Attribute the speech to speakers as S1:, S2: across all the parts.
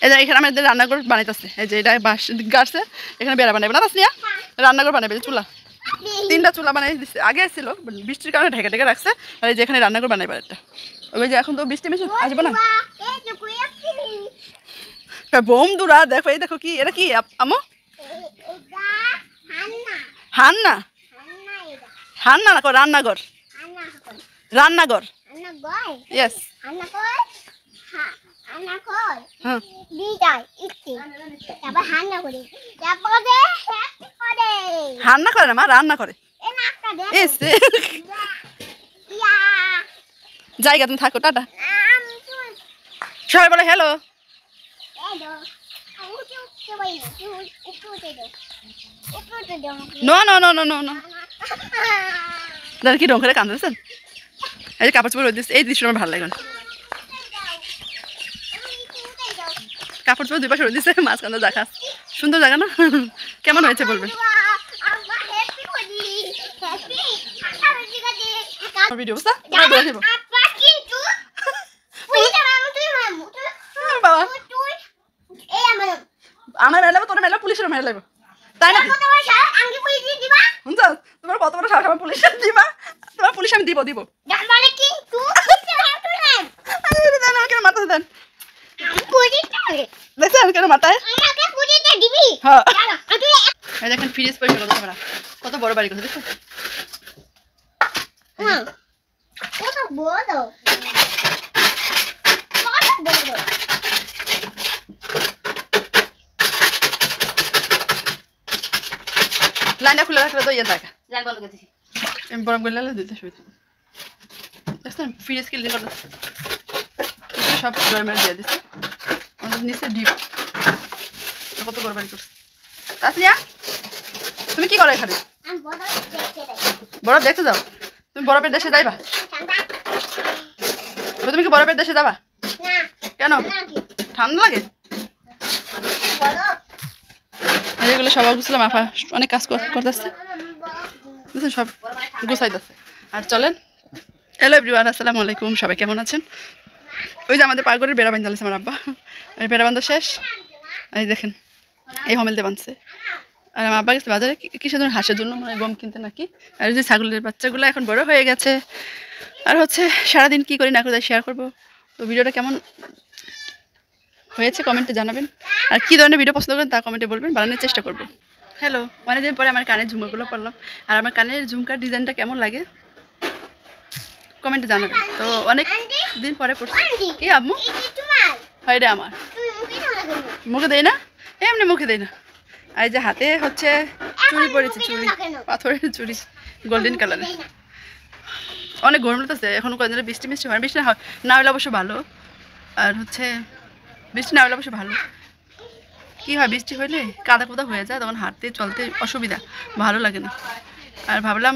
S1: এই যে এখানে আমাদের রান্নাঘর বানাইতেছে, এই যে এটা বাঁশ গাছছে, এখানে বেড়া বানাইবে না তাসনিয়া, রান্নাঘর বানাইবে, চুলা 3টা চুলা বানাই দিচ্ছে, আগে ছিল বৃষ্টির কারণে ঢেকে ঢেকে রাখছে, আর এই যে এখানে রান্নাঘর বানাইবে একটা। ওই যে এখন তো বৃষ্টি বেশি আসবে না। বন্ধুরা দেখো, এই দেখো কি, এটা কি আমো? হান্না, হান্না না, রান্নাঘর, রান্নাঘর, ইয়েস। হান্না করে না মা, রান্না করে। জায়গা তুমি থাকো, টাটা। সবাই বলে hello. No no no no no no, কি রং করে কাঁদতেছেন? এই যে কাপড় চোপড় দিচ্ছে, এই দৃশ্যটা আমার ভালো লাগে। কাপড় চোপড় 2 পাশে রোদ দিচ্ছে, মাঝখানে দেখা, সুন্দর জায়গা না? কেমন হয়েছে বলবেন? ভিডিও আমার মেলাবো, তোর মেলা পুলিশের মেলা লাগবে, তাই না? তোমার কত বড় সাহস আমার পুলিশ দিবা? তোমার পুলিশ আমি দিব দিব। মাথা দেন দেখছেন কেন মাথায়? হ্যাঁ দেখেন ফ্রিজ পরিষ্কার করতে পারা, কত বড় বাড়ি করছে দেখো। লাইনটা খুলে রাখলে তো ইয়ে থাকে, বরফ গেলে দিতে সুবিধা। দেখছেন ফ্রিজ ক্লিন করতে সব গরমের দিয়ে দিচ্ছে, আমাদের নিচে ডিপ, কত বড় বাড়ি করছে। তাসনিয়া তুমি কি করো এখানে? বরফ দেখতে যাও? তুমি বরফের দেশে যাইবা? তুমি কি বরফের দেশে যাবা? কেন, ঠান্ডা লাগে? এগুলো সব গুছলাম, আফা অনেক কাজ করতেছে, বুঝছেন, সব গুছাইতেছে। আর চলেন, হ্যালো এভরিওয়ান, আসসালামু আলাইকুম, সবাই কেমন আছেন? ওই যে আমাদের পারগরের বেড়া বান্ধা আমার আব্বা, বেড়া বান্ধা শেষ, এই দেখেন এই হমেলতে বাঁধছে। আর আমার আব্বা গেছে বাজারে কিসের জন্য, হাঁসের জন্য মানে গম কিনতে নাকি। আর যে ছাগলের বাচ্চাগুলো এখন বড় হয়ে গেছে, আর হচ্ছে সারাদিন কি করি না করে শেয়ার করবো। তো ভিডিওটা কেমন হয়েছে কমেন্টে জানাবেন, আর কী ধরনের ভিডিও পছন্দ করেন তা কমেন্টে বলবেন, বানানোর চেষ্টা করবো। হ্যালো, অনেকদিন পরে আমার কানের ঝুমকাগুলো পড়লাম, আর আমার কানের ঝুমকার ডিজাইনটা কেমন লাগে কমেন্টে জানাবেন। তো অনেক দিন পরে পড়ছি। কি আম্মু? হয় রে আমার মুখে দেয় না, এমনি মুখে দেয় না। আর যে হাতে হচ্ছে চুড়ি পরেছি, চুড়ি পাথরের চুড়ি গোল্ডেন কালারের। অনেক গরম লাগতেছে এখন, কয়েকদিন বৃষ্টি মিষ্টি হয়, বৃষ্টি না হলে অবশ্য ভালো, আর হচ্ছে বৃষ্টি না হলে অবশ্য ভালো। কী হয় বৃষ্টি হলে কাদা কোদা হয়ে যায়, তখন হাঁটতে চলতে অসুবিধা, ভালো লাগে না। আর ভাবলাম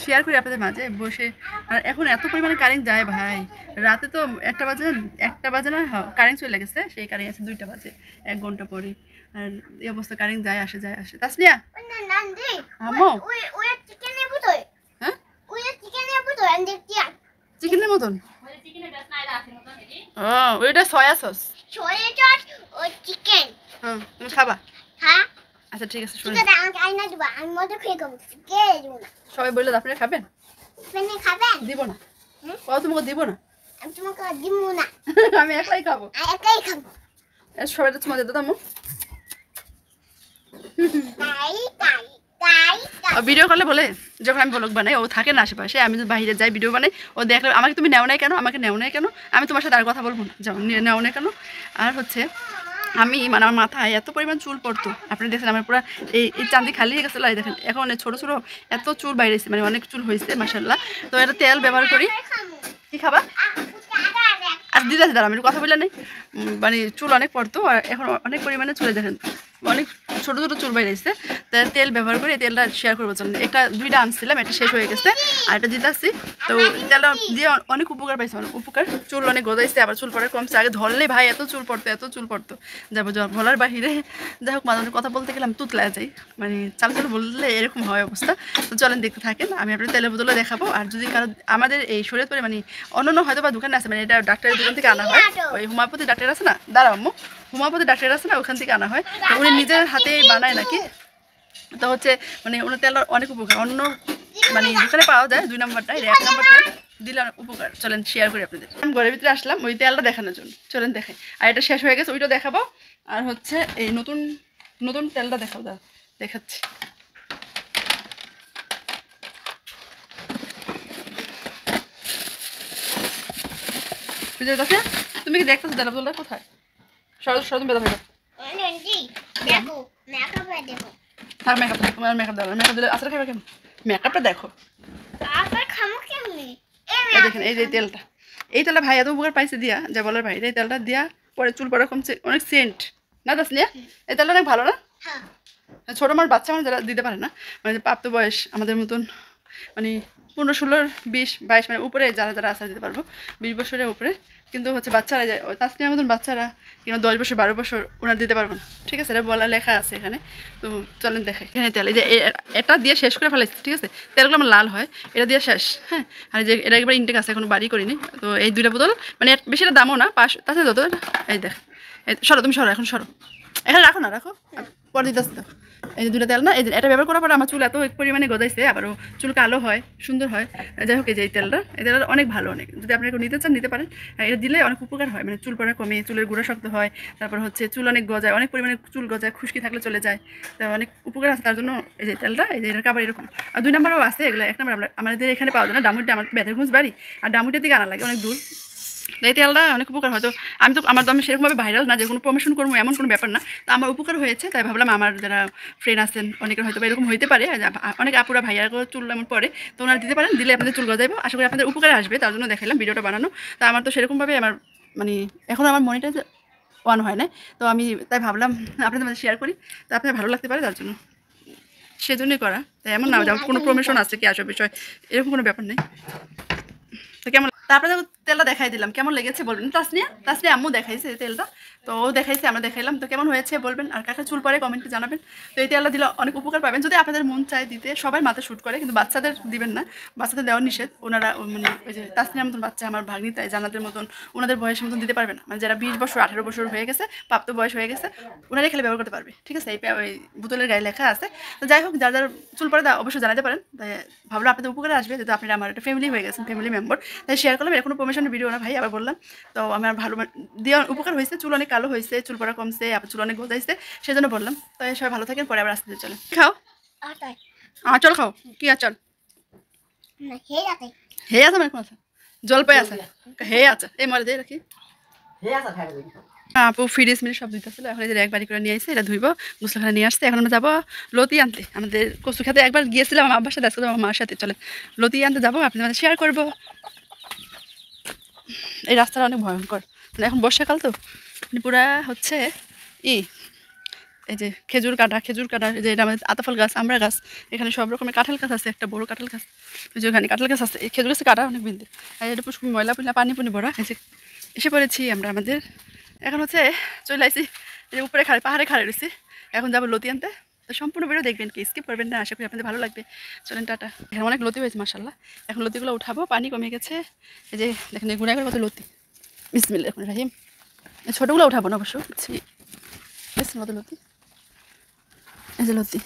S1: শেয়ার করি আপনাদের মাঝে বসে। আর এখন এত পরিমাণে কারেন্ট যায় ভাই, রাতে তো 1টা বাজে না, কারেন্ট চলে গেছে, সেই কারেন্ট আছে 2টা বাজে, 1 ঘন্টা পরে। আর এই অবস্থা কারেন্ট যায় আসে যায় আসে। তাসনিয়া আম্মু, হ্যাঁ চিকেনের মতন, ও ওইটা সয়া সস, হ্যাঁ তুমি খাবা? আচ্ছা ঠিক আছে, সবাই বললে আপনারা খাবেন? দিব না, তোমাকে দিব না, আমি একলাই খাবো, সবাই তোমার দিতে দাম। ভিডিও করলে বলে, যখন আমি ব্লগ বানাই ও থাকে না আশেপাশে, আমি যদি বাইরে যাই ভিডিও বানাই, ও দেখলে আমাকে তুমি নেও নাই কেন, আমাকে নেও নাই কেন, আমি তোমার সাথে আর কথা বলবো না, যাও নেও নাই কেন। আর হচ্ছে আমি মানে আমার মাথায় এত পরিমাণ চুল পড়তো, আপনি দেখছেন আমার পুরো এই চাঁদি খালি হয়ে গেছিলো, দেখেন এখন ছোটো ছোটো এত চুল বাইরেছে, মানে অনেক চুল হয়েছে মাশাআল্লাহ। তো এটা তেল ব্যবহার করি। কি খাবা? আর দিদি আছে, দাঁড়া আমি কথা বললে নেই, মানে চুল অনেক পড়তো, আর এখন অনেক পরিমাণে চুলে দেখেন অনেক ছোটো ছোটো চুল বাইরে এসছে। তাই তেল ব্যবহার করে এই তেলটা শেয়ার করবো জন্য, একটা 2টা আনছিলাম, একটা শেষ হয়ে গেছে, আর একটা দিতে আসছি। তো তেলটা দিয়ে অনেক উপকার পাইছে, অনেক উপকার, চুল অনেক গজাইছে, আবার চুল পড়ার কমছে। আগে ধরলে ভাই এত চুল পড়তো যাবো বলার বাহিরে। যাই হোক, মাঝে মাঝে কথা বলতে গেলাম তুতলা যাই, মানে চাল চাল বললে এরকম হয় অবস্থা। তো চলেন দেখতে থাকেন, আমি আপনার তেলের বোতলে দেখাবো। আর যদি কারো আমাদের এই শরীয়তপুরে মানে অন্য হয়তো বা দোকানে আছে, মানে এটা ডাক্তারের দোকান থেকে আনা হয়, ওই হোমিওপ্যাথি ডাক্তার আছে না, দাঁড়াও আম্মু, হোমিওপ্যাথি ডাক্তার আছে না, ওখান থেকে আনা হয়। তো উনি নিজের হাতে বানায় নাকি, তো হচ্ছে মানে ওনার তেলটা অনেক উপকার। অন্য মানে দোকানে পাওয়া যায় 2 নম্বরটা, 1 নম্বর তেল দিলে অনেক উপকার। চলেন শেয়ার করি আপনাদের। আমি ঘরের ভিতরে আসলাম ওই তেলটা দেখানোর জন্য, চলেন দেখাই। আর এটা শেষ হয়ে গেছে, ওইটা দেখাবো। আর হচ্ছে এই নতুন নতুন তেলটা দেখাবো, দেখাচ্ছি। তুমি কি দেখতেছো তেল বোতলটা কোথায়? সরজম বেদা ভাই আর মেকআপ দেখো, তোমার মেকআপ দাও, মেকআপ দিলে আসলে খাবে কেমন? মেকআপটা দেখো, দেখেন এই যে তেলটা, এই তেলটা ভাই এত উপকার পাইছে দিয়া যা বলার ভাই। এই তেলটা দিয়া পরে চুল পড়া কমছে, অনেক সেন্ট না দাস নিয়ে। এই তেলটা অনেক ভালো না? ছোটো আমার বাচ্চা মানে যারা দিতে পারে না, মানে প্রাপ্ত বয়স আমাদের মতন, মানে 15, 16, 20, 22 মানে উপরে যারা যারা আসা দিতে পারবো, 20 বছরের উপরে। কিন্তু হচ্ছে বাচ্চারা যায় তাসনিয়ার মতন বাচ্চারা কিংবা 10 বছর 12 বছর ওনারা দিতে পারবো না, ঠিক আছে? এটা বলা লেখা আছে এখানে। তো চলেন দেখে এখানে তেল, এই যে এটা দিয়ে শেষ করে ফেলাইছি, ঠিক আছে? তেলগুলো আমার লাল হয়, এটা দিয়ে শেষ। হ্যাঁ, আর যে এটা একবার ইনটেক আছে, এখনো বাড়ি করিনি। তো এই 2টা বোতল মানে বেশিটা দামও না, 5 তাছাড়া যত। এই দেখ, সরো তুমি, সরো এখন, সরো এখানে, রাখো না, রাখো পরে দিতে আসতে। এই যে 2টা তেল না, এই যে এটা ব্যবহার করার পর আমার চুল এত পরিমাণে গজাইছে, আবারও চুল কালো হয়, সুন্দর হয়। যাই হোক, এই যে এই তেলটা অনেক ভালো, অনেক। যদি আপনারা নিতে চান নিতে পারেন। এটা দিলে অনেক উপকার হয়, মানে চুল পড়া কমে, চুলের গুঁড়া শক্ত হয়, তারপর হচ্ছে চুল অনেক গজায়, অনেক পরিমাণে চুল গজায়, খুশকি থাকলে চলে যায়। তো অনেক উপকার আছে তার জন্য এই যে তেলটা। এই যে এটার কাবার এরকম। আর 2 নম্বরও আছে, এগুলো 1 নম্বর আমাদের এখানে পাওয়া যায় না, ডামুরটা আমার বেতেরগঞ্জ বাড়ি, আর ডামুরটার দিকে আনা লাগে অনেক দূর। এই তেলটা অনেক উপকার। হয়তো আমি তো আমার তো আমি সেরকমভাবে ভাইরাল না যে কোনো প্রমোশন করবো, এমন কোনো ব্যাপার না। তো আমার উপকার হয়েছে, তাই ভাবলাম আমার যারা ফ্রেন্ড আছেন অনেকের হয়তো এরকম হইতে পারে, অনেক আপুরা ভাইয়ারও চুল এমন পরে, তো ওনারা দিতে পারেন, দিলে আপনাদের চুল গজাইবো। আশা করি আপনাদের উপকারে আসবে, তার জন্য দেখালাম ভিডিওটা বানানো। তা আমার তো সেরকমভাবে আমার মানে এখন আমার মনিটাইজ অন হয় না, তো আমি তাই ভাবলাম আপনাদের মধ্যে শেয়ার করি, তো আপনাদের ভালো লাগতে পারে, তার জন্য সেজন্যই করা। তাই এমন না যে কোনো প্রমোশন আছে কি আসবে বিষয়, এরকম কোনো ব্যাপার নেই। তো কেমন, তারপরে তেলটা দেখাই দিলাম, কেমন লেগেছে বলবেন। তাসনিয়া আম্মু দেখাইছে তেলটা, তো ও দেখাইছে, আমরা দেখাইলাম। তো কেমন হয়েছে বলবেন, আর কাকে চুল পরে কমেন্টে জানাবেন। তো এই তেলটা দিলে অনেক উপকার পাবেন, যদি আপনাদের মন চায় দিতে। সবাই মাথা শ্যুট করে, কিন্তু বাচ্চাদের দিবেন না, বাচ্চাদের দেওয়া নিষেধ। ওনারা মানে ওই যে তাসনিয়ার মতন বাচ্চা, আমার ভাগ্নি তাই জানাদের মতন ওনাদের বয়সের মতন দিতে পারবে না। মানে যারা 20 বছর 18 বছর হয়ে গেছে, প্রাপ্ত বয়স হয়ে গেছে, ওনারাই খেলে ব্যবহার করতে পারবে, ঠিক আছে? এই বোতলের গায়ে লেখা আছে। তো যাই হোক, যার যার চুল পরে অবশ্যই জানাতে পারেন। তাই ভাবলাম আপনাদের উপকারে আসবে, যেহেতু আপনারা আমার একটা ফ্যামিলি হয়ে গেছেন, ফ্যামিলি মেম্বার, তাই শেয়ার করলাম। এর কোনো প্রমোশনের ভিডিও না ভাই, আবার বললাম। তো আমার ভালো দিয়ে উপকার হয়েছে, চুল অনেক কালো হয়েছে, চুল পড়া কমছে, আবার চুল অনেক গজাইছে, সেজন্য বললাম। তো সবাই ভালো থাকেন, পরে আবার আসতে চলে খাও। চল খাও, কি আচল হে আছে, মানে কোন আছে জলপাই আছে, হে আছে, এই মরে দিয়ে রাখি। আপু ফ্রিজ মিনিট সব ধুইতেছিল, এখন এই যে এক বাড়ি করে নিয়ে আসছে, এটা ধুইব, গোসলখানা নিয়ে আসছে। এখন আমরা যাবো লতি আনতে, আমাদের কচু খেতে একবার গিয়েছিলাম আমার আব্বার সাথে, আজকে আমার মার সাথে। চলে লতি আনতে যাবো, আপনাদের শেয়ার করবো। এই রাস্তাটা অনেক ভয়ঙ্কর, মানে এখন বর্ষাকাল তো, মানে পুরা হচ্ছে এই যে খেজুর কাটা, যে এটা আমাদের আতাফল গাছ, আমরা গাছ, এখানে সব রকমের কাঁঠাল গাছ আছে, একটা বড় কাঁঠাল গাছ, যে ওখানে কাঁঠাল গাছ আছে, এই খেজুর গাছে কাটা অনেক বিন্দু। আর এটা পুষ্প ময়লা পুলা পানি ভরা। এই যে এসে পড়েছি আমরা আমাদের, এখন হচ্ছে চলে আসি উপরে পাহাড়ে খাড়ে রয়েছি। এখন যাবো লতি আনতে। তো সম্পূর্ণ ভিডিও দেখবেন, কি স্কিপ করবেন না, আশা করি আপনাদের ভালো লাগবে। চলেন টাটা। এখানে অনেক লতি হয়েছে মাশাআল্লাহ, এখন লতিগুলো উঠাবো, পানি কমে গেছে। এই যে দেখেন গুণা করে কত লতি, বিসমিল্লাহির রহমানির রহিম। ছোটোগুলো উঠাবো না অবশ্য, কত লতি, এই যে লতি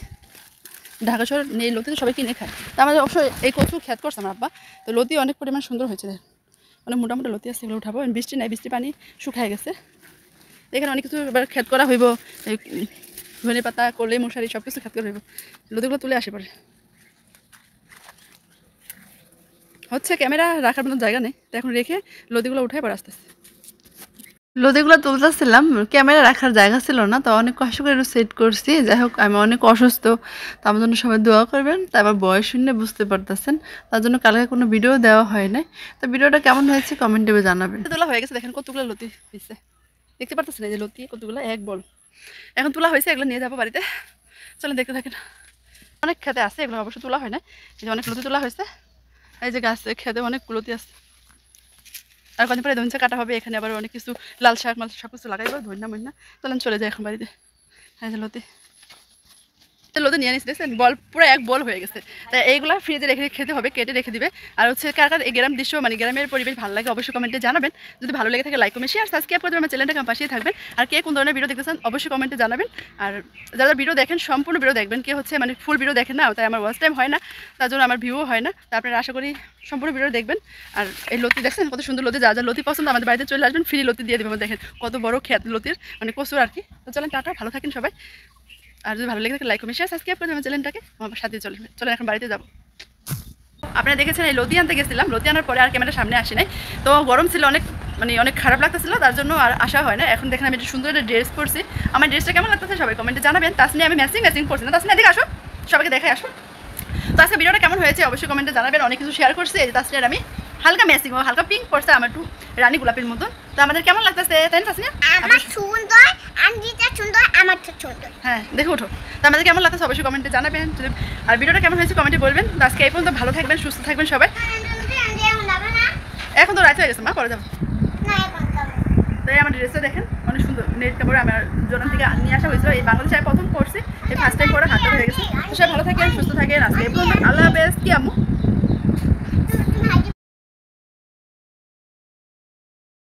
S1: ঢাকা শহর নেই, লতি তো সবাই কিনে খায়। তা আমাদের অবশ্যই এই কচু খেত করছে আমার আব্বা, তো লতি অনেক পরিমাণ সুন্দর হয়েছে, অনেক মোটামুটি লতি আছে, এগুলো উঠাবো। বৃষ্টি নাই, বৃষ্টি পানি শুকায় গেছে। এখানে অনেক কিছু এবার খেত করা হইব, ধনে পাতা, কলে, মশারি সব কিছু খেত করা হইব। লতিগুলো তুলে আসে পরে হচ্ছে, ক্যামেরা রাখার মতো জায়গা নেই, তো এখন রেখে লতিগুলো উঠাই পরে আস্তে আস্তে লতিগুলো তুলতেছিলাম, ক্যামেরা রাখার জায়গা ছিল না, তো অনেক কষ্ট করে সেট করছি। যাই হোক, আমি অনেক অসুস্থ, তো আমার জন্য সবাই দোয়া করবেন। তারপর বয়স শুনে বুঝতে পারতেছেন, তার জন্য কালকে কোনো ভিডিও দেওয়া হয় নাই। তো ভিডিওটা কেমন হয়েছে কমেন্টে জানাবেন। তোলা হয়ে গেছে, দেখেন কতগুলো লতি হয়েছে, দেখতে পারতেছেন এই যে লতি কতগুলো, এক বল এখন তোলা হয়েছে। এগুলো নিয়ে যাবো বাড়িতে, চলেন দেখতে থাকেন। অনেক খেতে আছে, এগুলো অবশ্য তোলা হয় না, এই যে অনেক লতি তোলা হয়েছে। এই যে গাছ খেতে অনেক লতি আছে, আর কদিন পরে ধনসা কাটা হবে। এখানে আবার অনেক কিছু লাল শাক মাল সব কিছু লাগাইবো, ধন্যা মন্যা। চলেন চলে যায় এখন বাড়িতে। হ্যাঁ লতি লতি নিয়ে নিচ্ছে দেখছেন, বল পুরো এক বল হয়ে গেছে। তাই এইগুলো ফ্রিজে রেখে খেতে হবে, কেটে রেখে দিবে। আর হচ্ছে কার কার এই গ্রাম দৃশ্য মানে গ্রামের পরিবেশ ভালো লাগে অবশ্যই কমেন্টে জানাবেন। যদি ভালো লেগে থাকে লাইক কমেন্ট শেয়ার সাবস্ক্রাইব করে আমার চ্যানেলটাকে আমার পাশেই থাকবেন। আর কে কোন ধরনের ভিডিও দেখতেছেন অবশ্যই কমেন্টে জানাবেন। আর যারা ভিডিও দেখেন সম্পূর্ণ ভিডিও দেখবেন, কে হচ্ছে মানে ফুল ভিডিও দেখেন না, তাই আমার ওয়াচ টাইম হয় না, তার জন্য আমার ভিউও হয় না। তা আপনারা আশা করি সম্পূর্ণ ভিডিও দেখবেন। আর এই লতি দেখছেন কত সুন্দর লতি, যা যা লতি পছন্দ আমাদের বাড়িতে চলে আসবেন, ফ্রি লতি দিয়ে দেবেন। দেখেন কত বড় ক্ষেত লতির, মানে কচুর আর কি। তো চলেন টাটা, ভালো থাকেন সবাই। আর যদি ভালো লেগে থাকে লাইক কমেন্ট শেয়ার সাবস্ক্রাইব করে আমার চ্যানেলটাকে আমার সাথে চলেন এখন বাড়িতে যাবো। আপনারা দেখেছেন এই লতি আনতে গেছিলাম, লতি আনার পরে আর ক্যামেরার সামনে আসি নাই। তো গরম ছিল অনেক, মানে অনেক খারাপ লাগতেছিল, তার জন্য আর আসা হয় না। এখন দেখেন আমি একটা সুন্দর একটা ড্রেস পরছি, আমার ড্রেসটা কেমন লাগতেছে সবাই কমেন্টে জানাবেন। তাছাড়া আমি ম্যাচিং করছি না, তাছাড়া এদিকে আসো, সবাইকে দেখাই আসো। তো আজকে ভিডিওটা কেমন হয়েছে অবশ্যই কমেন্টে জানাবেন। অনেক কিছু শেয়ার করছি, এই যে তাছাড়া আমি হালকা ম্যাচিং ও হালকা পিঙ্ক পড়ছে, আমার একটু রানী গোলাপের মতন। তো আমাদের কেমন লাগতেছে তাই না তাসনিয়া?
S2: আমার সুন্দর, আন্টিটা সুন্দর, আমার তো সুন্দর।
S1: হ্যাঁ দেখে ওঠো। তো আমাদের কেমন লাগতেছে অবশ্যই কমেন্টে জানাবেন। আর ভিডিওটা কেমন হয়েছে কমেন্টে বলবেন। তো আজকে এই পর্যন্ত, ভালো থাকবেন, সুস্থ থাকবেন সবাই। এখন তো রাত হয়ে গেছে, মা পরে যাবো। তাই আমার ড্রেসটা দেখেন অনেক সুন্দর, নেট কাপড়ে আমার জোরান থেকে নিয়ে আসা হয়েছিল। এই বাংলাদেশে প্রথম করছি, এই ফার্স্ট টাইম পরে হাতটা হয়ে গেছে। তো সবাই ভালো থাকেন, সুস্থ থাকেন। আজকে এই পর্যন্ত, আল্লাহ হাফেজ। কি আম্মু?